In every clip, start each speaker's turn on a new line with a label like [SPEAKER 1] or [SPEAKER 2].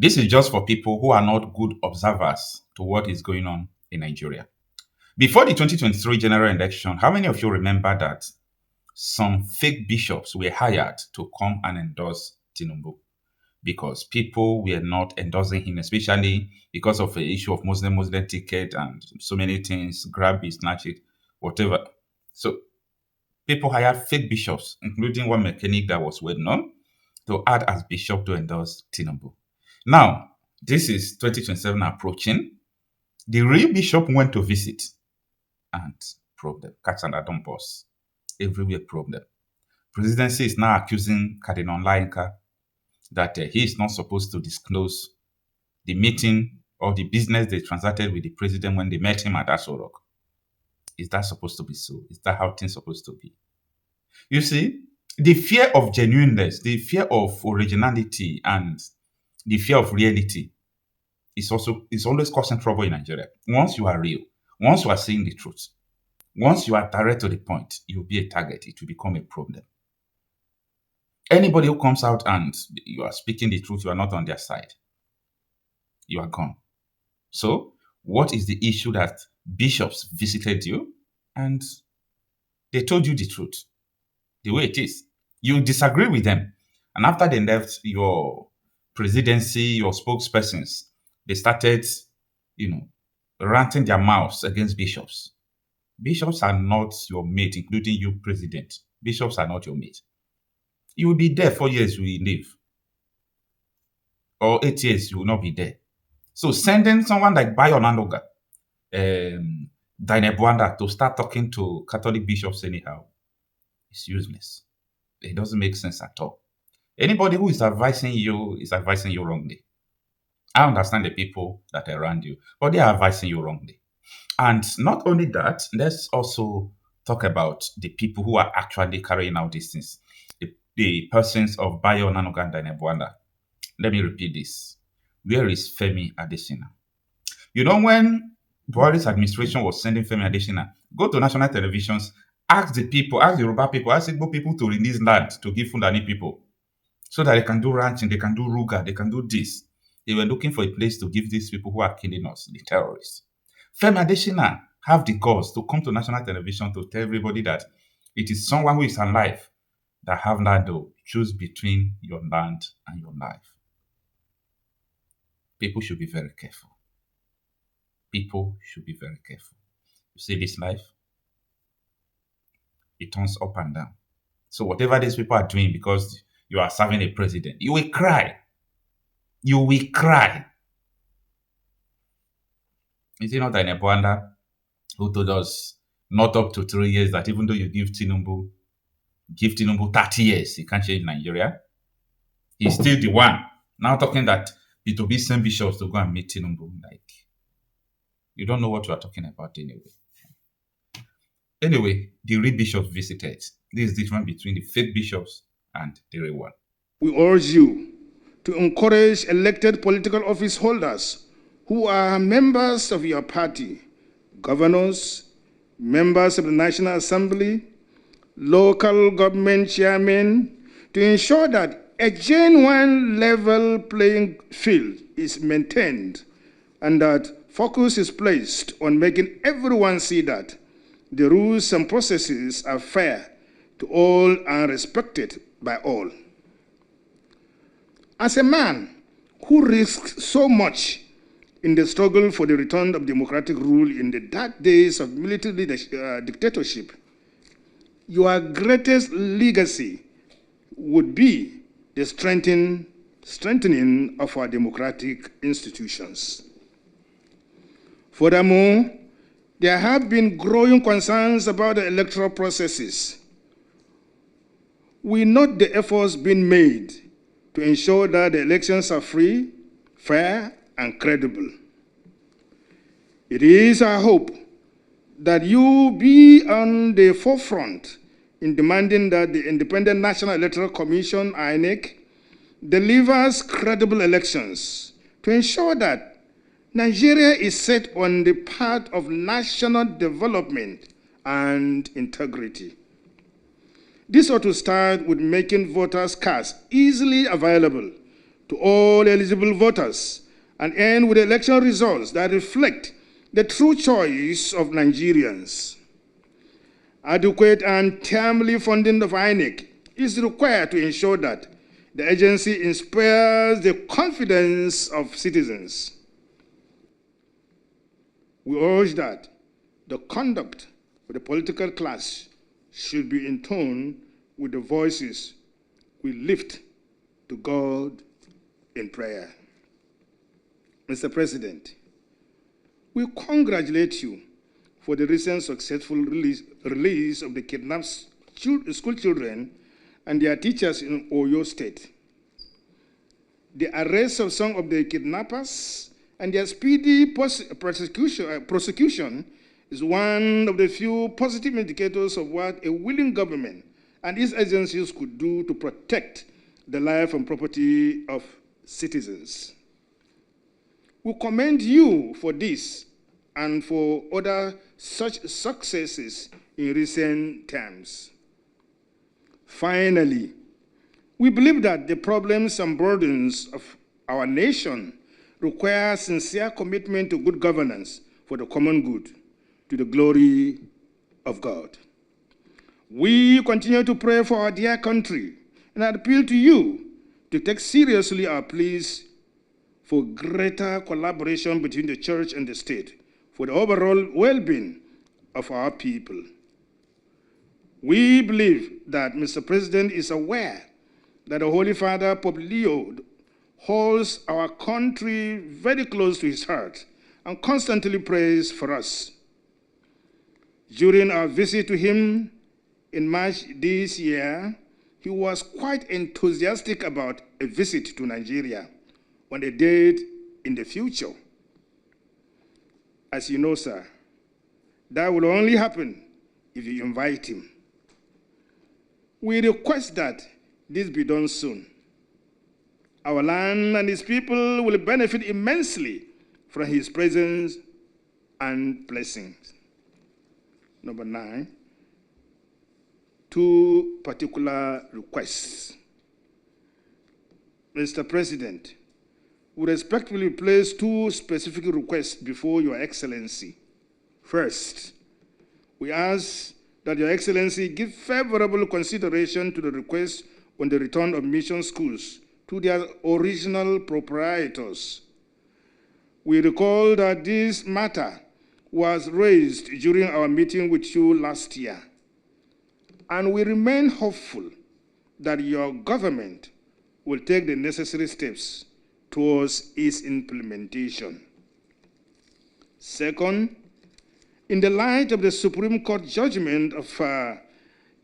[SPEAKER 1] This is just for people who are not good observers to what is going on in Nigeria. Before the 2023 general election, how many of you remember that some fake bishops were hired to come and endorse Tinubu? Because people were not endorsing him, especially because of the issue of Muslim ticket and so many things, grab it, snatch it, whatever. So people hired fake bishops, including one mechanic that was well known, to act as bishop to endorse Tinubu. Now, this is 2027 approaching. The real bishop went to visit and probe them. Catch and don't pause. Everywhere probe them. Presidency is now accusing Cardinal Lainka that he is not supposed to disclose the meeting or the business they transacted with the president when they met him at Aso Rock. Is that supposed to be so? Is that how things supposed to be? You see, the fear of genuineness, the fear of originality, and the fear of reality is always causing trouble in Nigeria. Once you are real, once you are saying the truth, once you are direct to the point, you'll be a target. It will become a problem. Anybody who comes out and you are speaking the truth, you are not on their side. You are gone. So, what is the issue that bishops visited you and they told you the truth, the way it is? You disagree with them. And after they left your presidency, your spokespersons, they started, ranting their mouths against bishops. Bishops are not your mate, including you, president. Bishops are not your mate. You will be there 4 years, you will leave. Or 8 years, you will not be there. So sending someone like Bayo Nandoga, Dainebwanda to start talking to Catholic bishops anyhow is useless. It doesn't make sense at all. Anybody who is advising you wrongly. I understand the people that are around you, but they are advising you wrongly. And not only that, let's also talk about the people who are actually carrying out these things. The persons of Bayo Nanoga and Dainebwanda. Let me repeat this. Where is Femi Adesina? When Buhari's administration was sending Femi Adesina, go to national televisions, ask the Yoruba people, ask Igbo people to release land to give Fulani people so that they can do ranching, they can do ruga, they can do this. They were looking for a place to give these people who are killing us, the terrorists. Femi Adesina have the guts to come to national television to tell everybody that it is someone who is alive that have land to choose between your land and your life. People should be very careful. People should be very careful. You see this life? It turns up and down. So whatever these people are doing because you are serving a president, you will cry. You will cry. Is it not Dainebwanda who told us not up to 3 years that even though you give Tinubu 30 years, he can't change Nigeria? He's still the one. Now talking that it will be send bishops to go and meet Tinubu. Like, you don't know what you are talking about anyway. Anyway, the real bishops visited. This is the difference between the fake bishops and the real one.
[SPEAKER 2] We urge you to encourage elected political office holders who are members of your party, governors, members of the National Assembly, local government chairmen, to ensure that a genuine level playing field is maintained and that focus is placed on making everyone see that the rules and processes are fair to all and respected by all. As a man who risked so much in the struggle for the return of democratic rule in the dark days of military dictatorship, your greatest legacy would be the strengthening of our democratic institutions. Furthermore, there have been growing concerns about the electoral processes. We note the efforts being made to ensure that the elections are free, fair, and credible. It is our hope that you be on the forefront in demanding that the Independent National Electoral Commission, INEC, delivers credible elections to ensure that Nigeria is set on the path of national development and integrity. This ought to start with making voters' cards easily available to all eligible voters and end with election results that reflect the true choice of Nigerians. Adequate and timely funding of INEC is required to ensure that the agency inspires the confidence of citizens. We urge that the conduct of the political class should be in tone with the voices we lift to God in prayer. Mr. President, we congratulate you for the recent successful release of the kidnapped school children and their teachers in Oyo State. The arrest of some of the kidnappers and their speedy prosecution is one of the few positive indicators of what a willing government and its agencies could do to protect the life and property of citizens. We commend you for this and for other such successes in recent times. Finally, we believe that the problems and burdens of our nation require sincere commitment to good governance for the common good, to the glory of God. We continue to pray for our dear country and I appeal to you to take seriously our pleas for greater collaboration between the church and the state for the overall well-being of our people. We believe that Mr. President is aware that the Holy Father, Pope Leo, holds our country very close to his heart and constantly prays for us. During our visit to him in March this year, he was quite enthusiastic about a visit to Nigeria on a date in the future. As you know, sir, that will only happen if you invite him. We request that this be done soon. Our land and its people will benefit immensely from his presence and blessings. Number 9, 2 particular requests. Mr. President, we respectfully place 2 specific requests before Your Excellency. First, we ask that Your Excellency give favorable consideration to the request on the return of mission schools to their original proprietors. We recall that this matter was raised during our meeting with you last year, and we remain hopeful that your government will take the necessary steps towards its implementation. Second, in the light of the Supreme Court judgment of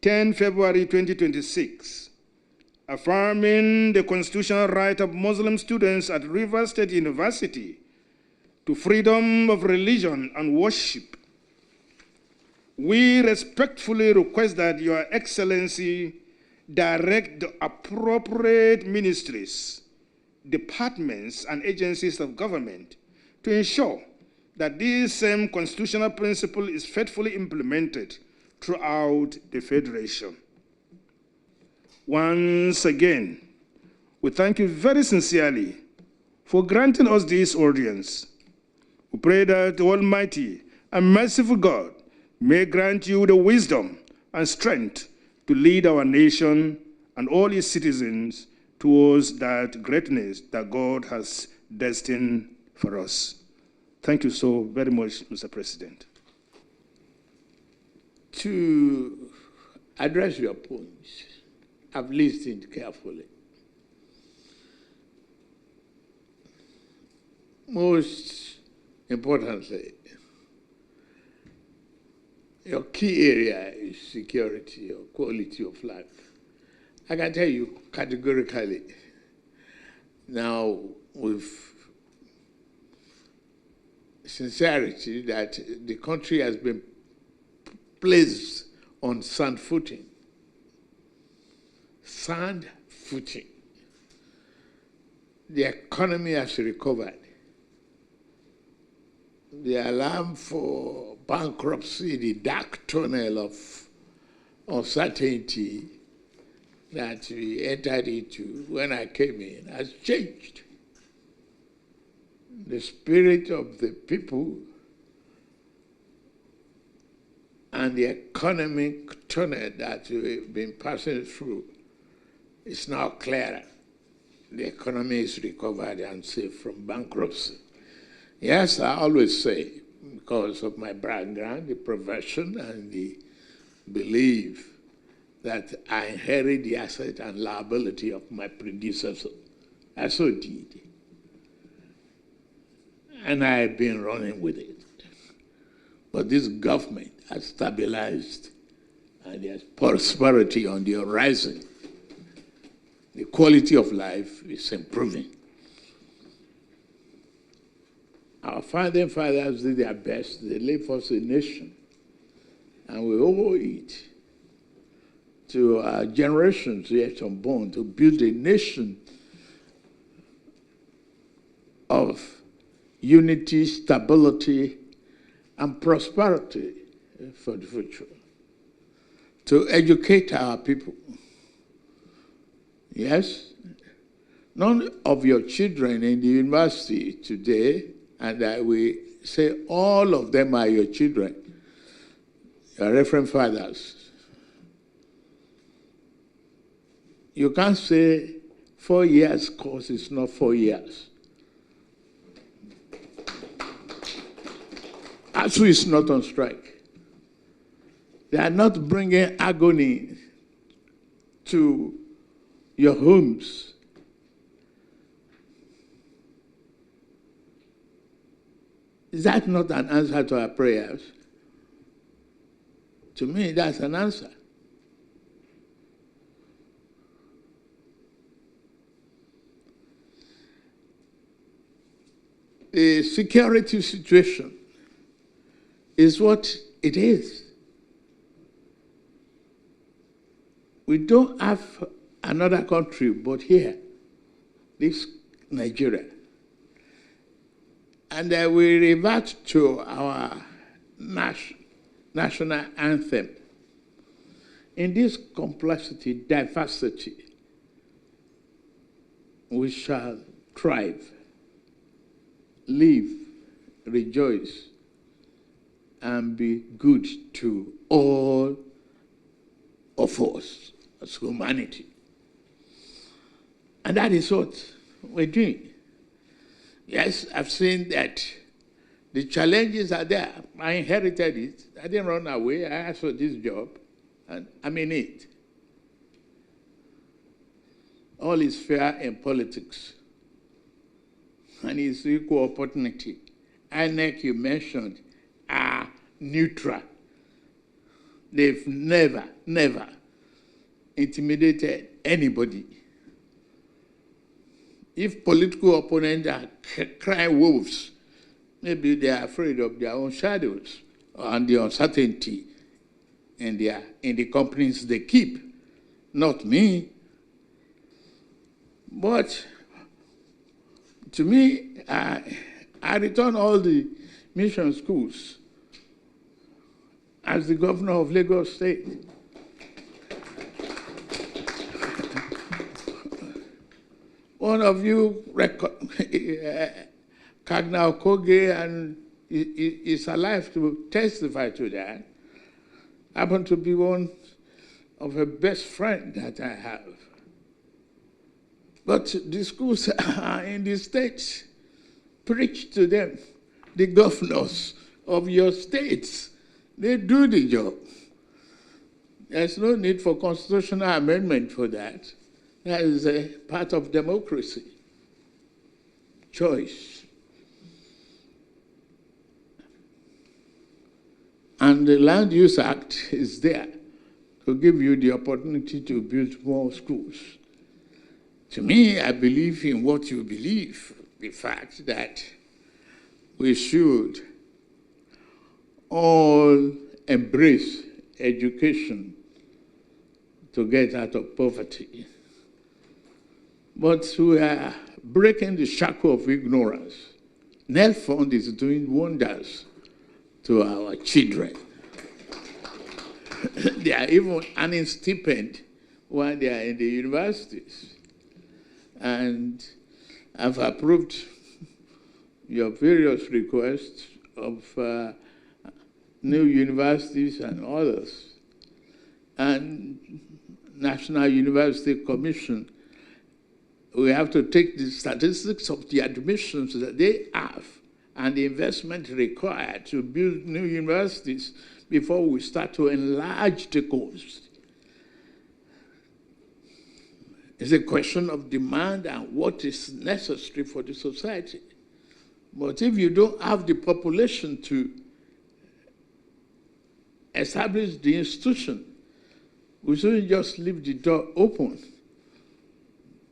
[SPEAKER 2] 10 February 2026, affirming the constitutional right of Muslim students at Rivers State University to freedom of religion and worship, we respectfully request that Your Excellency direct the appropriate ministries, departments, and agencies of government to ensure that this same constitutional principle is faithfully implemented throughout the Federation. Once again, we thank you very sincerely for granting us this audience. We pray that the Almighty and merciful God may grant you the wisdom and strength to lead our nation and all its citizens towards that greatness that God has destined for us. Thank you so very much, Mr. President.
[SPEAKER 3] To address your points, I've listened carefully. Most importantly, your key area is security or quality of life. I can tell you categorically, now with sincerity, that the country has been placed on sound footing. Sound footing. The economy has recovered. The alarm for bankruptcy, the dark tunnel of uncertainty, that we entered into when I came in has changed. The spirit of the people and the economic tunnel that we've been passing through is now clearer. The economy is recovered and safe from bankruptcy. Yes, I always say, because of my background, the profession, and the belief that I inherit the asset and liability of my predecessor. I so did. And I've been running with it. But this government has stabilized, and there's prosperity on the horizon. The quality of life is improving. Our founding fathers did their best. They left us a nation, and we owe it to our generations yet unborn to build a nation of unity, stability, and prosperity for the future. To educate our people. Yes, none of your children in the university today, and I will say all of them are your children, your reverend fathers. You can't say 4 years course is not 4 years. ASU is not on strike. They are not bringing agony to your homes. Is that not an answer to our prayers? To me, that's an answer. The security situation is what it is. We don't have another country but here, this Nigeria. And we revert to our national anthem. In this complexity, diversity, we shall thrive, live, rejoice, and be good to all of us as humanity. And that is what we're doing. Yes, I've seen that the challenges are there. I inherited it. I didn't run away. I asked for this job, and I'm in it. All is fair in politics, and it's equal opportunity. INEC, you mentioned, are neutral. They've never intimidated anybody. If political opponents are crying wolves, maybe they are afraid of their own shadows and the uncertainty in the companies they keep. Not me. But to me, I return all the mission schools as the governor of Lagos State. One of you, Cardinal Koge, and is alive to testify to that, happened to be one of her best friends that I have. But the schools in the states, preach to them. The governors of your states, they do the job. There's no need for constitutional amendment for that. That is a part of democracy. Choice. And the Land Use Act is there to give you the opportunity to build more schools. To me, I believe in what you believe, the fact that we should all embrace education to get out of poverty. But we are breaking the shackle of ignorance. NEL Fund is doing wonders to our children. They are even earning stipend when they are in the universities. And I've approved your various requests of new universities and others. And National University Commission, we have to take the statistics of the admissions that they have and the investment required to build new universities before we start to enlarge the coast. It's a question of demand and what is necessary for the society. But if you don't have the population to establish the institution, we shouldn't just leave the door open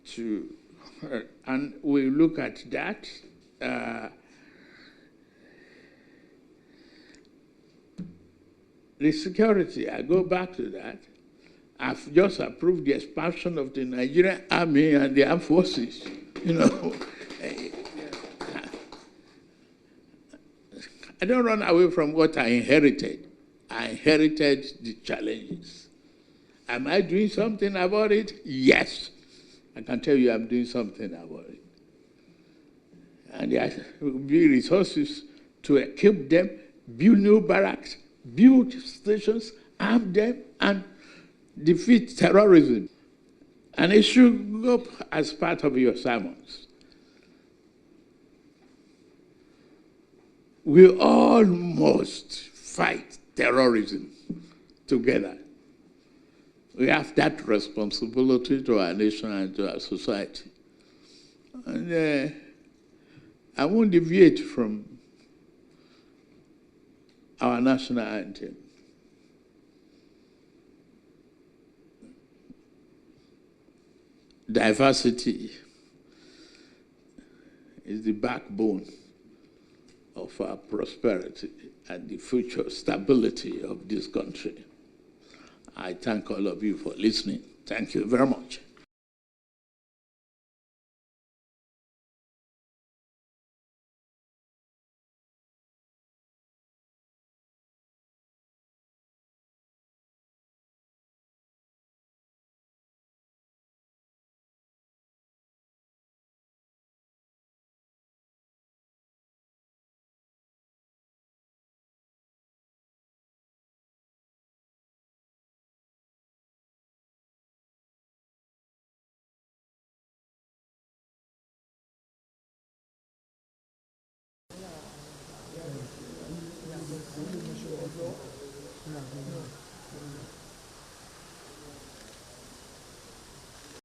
[SPEAKER 3] to her. And we look at that. The security, I go back to that. I've just approved the expansion of the Nigerian Army and the armed forces. You know, I don't run away from what I inherited. I inherited the challenges. Am I doing something about it? Yes. I can tell you I'm doing something about it. And there will be resources to equip them, build new barracks, build stations, arm them, and defeat terrorism. And it should go as part of your sermons. We all must fight terrorism together. We have that responsibility to our nation and to our society. And I won't deviate from our national anthem. Diversity is the backbone of our prosperity and the future stability of this country. I thank all of you for listening. Thank you very much.